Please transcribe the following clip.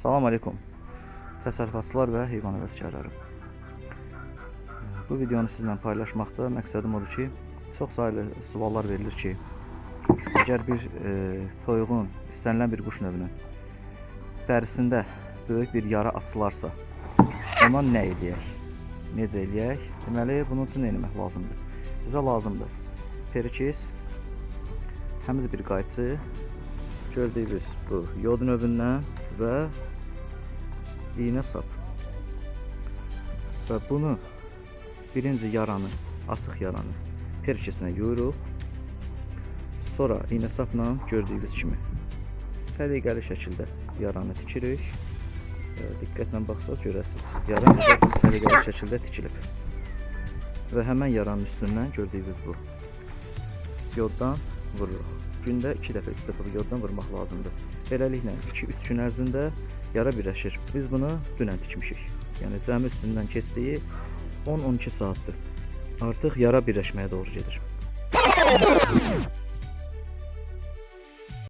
Salam aleykum. Təsərrüfatçılar və heyvan həvəskarları. Bu videonu sizinlə paylaşmaqda məqsədim odur ki, çox saylı suallar verilir ki, əgər bir toyuğun, istənilən bir quş növünün dərisində böyük bir yara açılarsa, ona nə edək? Necə eləyək? Deməli, bunun üçün nə etmək lazımdır? Bizə lazımdır perikis, təmiz bir qayçı, gördüyünüz bu yod növündən və iğnə sap. Və bunu birinci yaranı, açıq yaranı perikisinə yuyuruq. Sonra iğnə sapla gördüyünüz kimi səliqəli şəkildə yaranı tikirik. Diqqətlə baxsaz görəsiniz. Yaran səliqəli şəkildə tikilib. Və həmən yaranın üstündən gördüyünüz bu yoddan vururuq. Gündə 2 dəfə, 3 dəfə bu yoddan vurmaq lazımdır. Beləliklə 2-3 gün ərzində yara birləşir. Biz bunu dünən tikmişik. Yəni cəmi üstündən keçdiyi 10-12 saatdır. Artıq yara birləşməyə doğru gedir.